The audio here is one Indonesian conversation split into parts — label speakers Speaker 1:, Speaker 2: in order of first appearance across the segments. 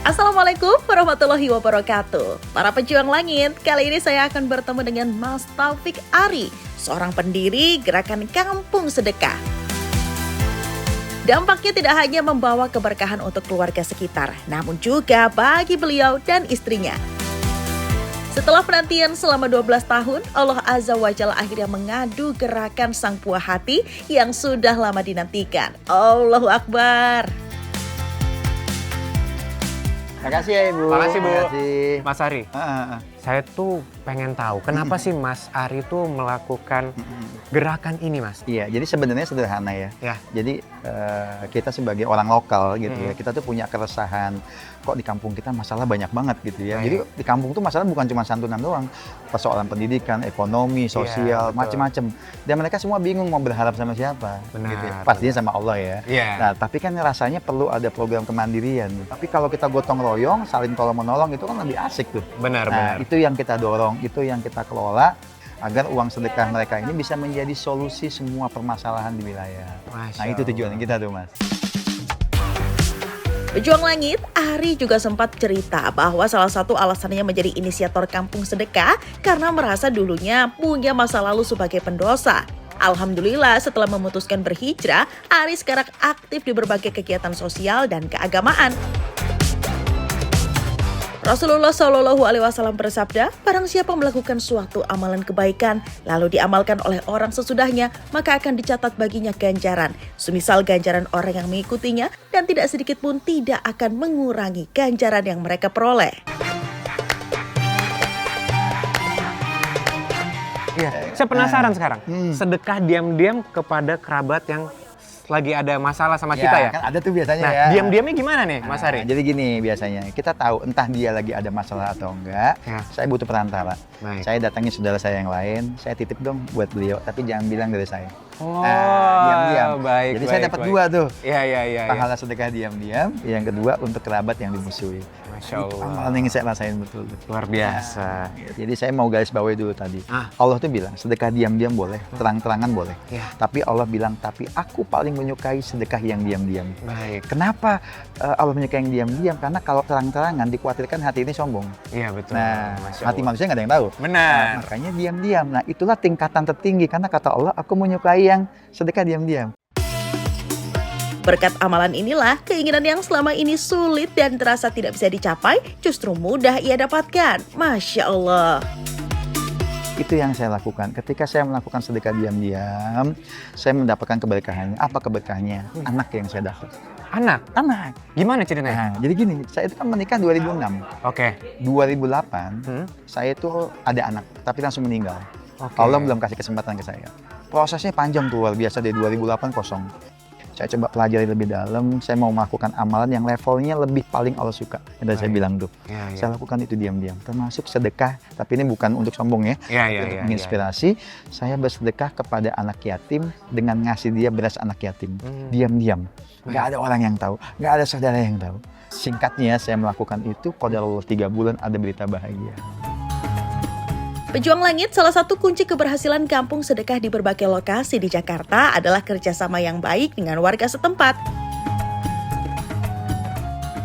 Speaker 1: Assalamualaikum warahmatullahi wabarakatuh. Para pejuang langit, kali ini saya akan bertemu dengan Mas Taufik Ari, seorang pendiri gerakan Kampung Sedekah. Dampaknya tidak hanya membawa keberkahan untuk keluarga sekitar, namun juga bagi beliau dan istrinya. Setelah penantian selama 12 tahun, Allah Azza wa Jalla akhirnya mengadu gerakan sang buah hati yang sudah lama dinantikan. Allahu Akbar.
Speaker 2: Makasih ya Ibu.
Speaker 3: Makasih Bu.
Speaker 2: Makasih.
Speaker 3: Mas Ari, saya tuh pengen tahu kenapa sih Mas Ari tuh melakukan gerakan ini Mas?
Speaker 2: Iya, jadi sebenarnya sederhana ya.
Speaker 3: Ya.
Speaker 2: Jadi kita sebagai orang lokal gitu ya, kita tuh punya keresahan. Kok di kampung kita masalah banyak banget gitu ya. Jadi di kampung tuh masalah bukan cuma santunan doang. Persoalan pendidikan, ekonomi, sosial, macam-macam. Dan mereka semua bingung mau berharap sama siapa.
Speaker 3: Benar.
Speaker 2: Gitu ya. Pastinya sama Allah ya.
Speaker 3: Iya.
Speaker 2: Nah, tapi kan rasanya perlu ada program kemandirian. Tapi kalau kita gotong royong, saling tolong menolong itu kan lebih asik tuh.
Speaker 3: Benar,
Speaker 2: Nah,
Speaker 3: benar.
Speaker 2: itu yang kita dorong, itu yang kita kelola agar uang sedekah mereka ini bisa menjadi solusi semua permasalahan di wilayah.
Speaker 3: Masya
Speaker 2: Nah, itu tujuan
Speaker 3: Allah.
Speaker 2: kita tuh, Mas.
Speaker 1: Pejuang langit, Ari juga sempat cerita bahwa salah satu alasannya menjadi inisiator Kampung Sedekah karena merasa dulunya punya masa lalu sebagai pendosa. Alhamdulillah setelah memutuskan berhijrah, Ari sekarang aktif di berbagai kegiatan sosial dan keagamaan. Rasulullah Shallallahu Alaihi Wasallam bersabda, barang siapa melakukan suatu amalan kebaikan, lalu diamalkan oleh orang sesudahnya, maka akan dicatat baginya ganjaran. Semisal ganjaran orang yang mengikutinya, dan tidak sedikit pun tidak akan mengurangi ganjaran yang mereka peroleh.
Speaker 3: Iya, saya penasaran sekarang. Sedekah diam-diam kepada kerabat yang lagi ada masalah sama kita ya?
Speaker 2: Kan ada tuh biasanya
Speaker 3: Nah,
Speaker 2: ya.
Speaker 3: diam-diamnya gimana nih Mas Ari?
Speaker 2: Jadi gini biasanya, kita tahu entah dia lagi ada masalah atau enggak,
Speaker 3: Ya.
Speaker 2: saya butuh perantara.
Speaker 3: Baik.
Speaker 2: Saya datangi saudara saya yang lain, saya titip dong buat beliau, tapi jangan bilang dari saya.
Speaker 3: Oh,
Speaker 2: Diam-diam.
Speaker 3: baik.
Speaker 2: Jadi saya dapat dua tuh.
Speaker 3: Iya, iya, iya.
Speaker 2: Pahala sedekah diam-diam, yang kedua untuk kerabat yang dimusuhi.
Speaker 3: Masya
Speaker 2: Itu
Speaker 3: Allah.
Speaker 2: amalan yang saya rasain betul.
Speaker 3: Luar biasa.
Speaker 2: Jadi saya mau garis bawahi dulu tadi.
Speaker 3: Ah.
Speaker 2: Allah tuh bilang sedekah diam-diam boleh, terang-terangan boleh.
Speaker 3: Ya.
Speaker 2: Tapi Allah bilang, tapi aku paling menyukai sedekah yang diam-diam.
Speaker 3: Baik.
Speaker 2: Kenapa Allah menyukai yang diam-diam? Karena kalau terang-terangan dikhawatirkan hati ini sombong.
Speaker 3: Iya betul.
Speaker 2: Nah,
Speaker 3: Masya
Speaker 2: hati
Speaker 3: Allah.
Speaker 2: manusia nggak ada yang tahu.
Speaker 3: Benar.
Speaker 2: Nah, makanya diam-diam. Nah, itulah tingkatan tertinggi. Karena kata Allah, aku menyukai yang sedekah diam-diam.
Speaker 1: Berkat amalan inilah, keinginan yang selama ini sulit dan terasa tidak bisa dicapai, justru mudah ia dapatkan. Masya Allah.
Speaker 2: Itu yang saya lakukan. Ketika saya melakukan sedekah diam-diam, saya mendapatkan keberkahannya. Apa keberkahannya? Anak yang saya dapat.
Speaker 3: Anak?
Speaker 2: Anak.
Speaker 3: Gimana ceritanya?
Speaker 2: Nah, jadi gini, saya itu kan menikah 2006.
Speaker 3: Oke.
Speaker 2: 2008,
Speaker 3: Hmm?
Speaker 2: saya itu ada anak, tapi langsung meninggal.
Speaker 3: Oke.
Speaker 2: Allah belum kasih kesempatan ke saya. Prosesnya panjang tuh, luar biasa dari 2008 kosong. Saya coba pelajari lebih dalam, saya mau melakukan amalan yang levelnya lebih paling Allah suka. Dan saya
Speaker 3: Baik.
Speaker 2: bilang tuh,
Speaker 3: Iya, iya.
Speaker 2: saya lakukan itu diam-diam, termasuk sedekah, tapi ini bukan untuk sombong ya.
Speaker 3: Iya, iya,
Speaker 2: Untuk
Speaker 3: iya.
Speaker 2: menginspirasi, saya bersedekah kepada anak yatim dengan ngasih dia beras anak yatim. Diam-diam, nggak ada orang yang tahu, nggak ada saudara yang tahu. Singkatnya, saya melakukan itu, qadarullah 3 bulan ada berita bahagia.
Speaker 1: Pejuang langit, salah satu kunci keberhasilan Kampung Sedekah di berbagai lokasi di Jakarta adalah kerjasama yang baik dengan warga setempat.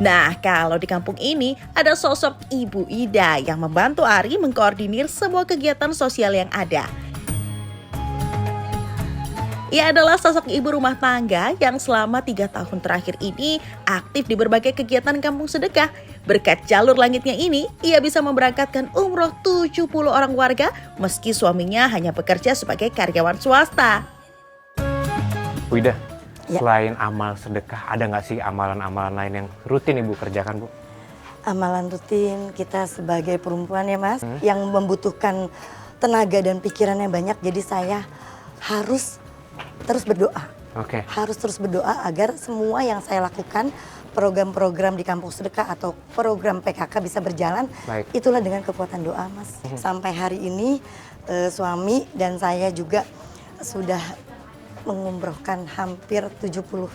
Speaker 1: Nah, kalau di kampung ini ada sosok Ibu Ida yang membantu Ari mengkoordinir semua kegiatan sosial yang ada. Ia adalah sosok ibu rumah tangga yang selama 3 tahun terakhir ini aktif di berbagai kegiatan Kampung Sedekah. Berkat jalur langitnya ini, ia bisa memberangkatkan umroh 70 orang warga meski suaminya hanya bekerja sebagai karyawan swasta.
Speaker 3: Bu Ida,
Speaker 4: Ya.
Speaker 3: selain amal sedekah, ada nggak sih amalan-amalan lain yang rutin Ibu kerjakan Bu?
Speaker 4: Amalan rutin kita sebagai perempuan ya Mas, yang membutuhkan tenaga dan pikirannya banyak. Jadi saya harus terus berdoa.
Speaker 3: Oke.
Speaker 4: Harus terus berdoa agar semua yang saya lakukan, program-program di Kampung Sedekah atau program PKK bisa berjalan.
Speaker 3: Baik.
Speaker 4: Itulah dengan kekuatan doa Mas. Sampai hari ini suami dan saya juga sudah mengumrohkan hampir 70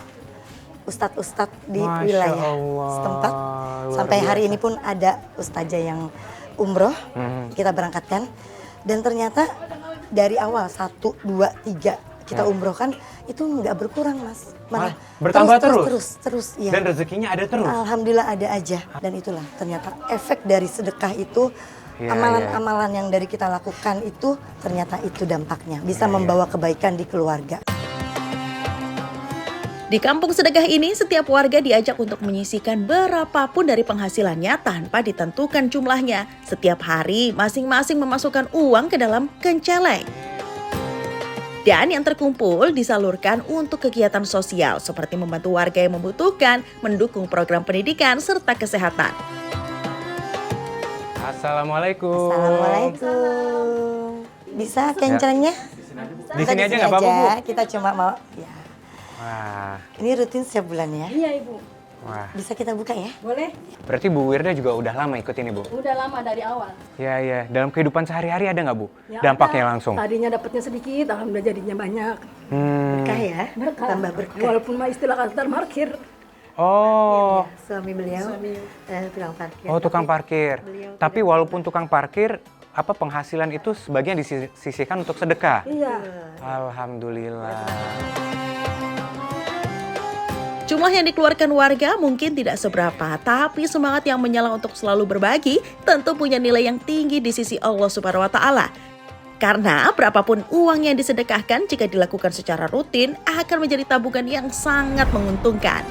Speaker 4: ustadz-ustadz di
Speaker 3: Masya
Speaker 4: wilayah
Speaker 3: Allah,
Speaker 4: setempat.
Speaker 3: luar
Speaker 4: Sampai hari
Speaker 3: biasa.
Speaker 4: ini pun ada ustazah yang umroh kita berangkatkan. Dan ternyata dari awal 1, 2, 3 kita umrohkan itu nggak berkurang Mas, malah
Speaker 3: bertambah
Speaker 4: terus ya.
Speaker 3: Dan rezekinya ada terus.
Speaker 4: Alhamdulillah ada aja. Dan itulah ternyata efek dari sedekah itu,
Speaker 3: Iya,
Speaker 4: amalan-amalan yang dari kita lakukan itu ternyata itu dampaknya bisa membawa kebaikan di keluarga.
Speaker 1: Di kampung sedekah ini, setiap warga diajak untuk menyisihkan berapapun dari penghasilannya tanpa ditentukan jumlahnya. Setiap hari, masing-masing memasukkan uang ke dalam kenceleng. Dan yang terkumpul disalurkan untuk kegiatan sosial seperti membantu warga yang membutuhkan, mendukung program pendidikan, serta kesehatan.
Speaker 3: Assalamualaikum.
Speaker 4: Assalamualaikum. Bisa kencelengnya?
Speaker 3: Di sini aja nggak apa-apa, Bu?
Speaker 4: Kita cuma mau, ya.
Speaker 3: Wah,
Speaker 4: Ini rutin setiap bulan ya?
Speaker 5: Iya Ibu,
Speaker 3: wah.
Speaker 4: Bisa kita buka ya?
Speaker 5: boleh?
Speaker 3: Berarti Bu Wirda juga udah lama ikut ini, Bu?
Speaker 5: Udah lama dari awal.
Speaker 3: Iya. Dalam kehidupan sehari-hari ada nggak, Bu?
Speaker 5: Ya,
Speaker 3: Dampaknya
Speaker 5: ada.
Speaker 3: langsung?
Speaker 5: Tadinya dapatnya sedikit, alhamdulillah jadinya banyak.
Speaker 4: Berkah ya?
Speaker 5: Berkah.
Speaker 4: Tambah berkah.
Speaker 5: Walaupun mah istilah kantor parkir.
Speaker 3: Oh,
Speaker 4: Suami beliau tukang parkir.
Speaker 3: oh tukang parkir. Tapi walaupun tukang parkir, apa penghasilan itu sebagian disisihkan untuk sedekah?
Speaker 5: Iya.
Speaker 3: Alhamdulillah.
Speaker 1: Jumlah yang dikeluarkan warga mungkin tidak seberapa, tapi semangat yang menyala untuk selalu berbagi tentu punya nilai yang tinggi di sisi Allah Subhanahu wa Ta'ala. Karena berapapun uang yang disedekahkan jika dilakukan secara rutin akan menjadi tabungan yang sangat menguntungkan.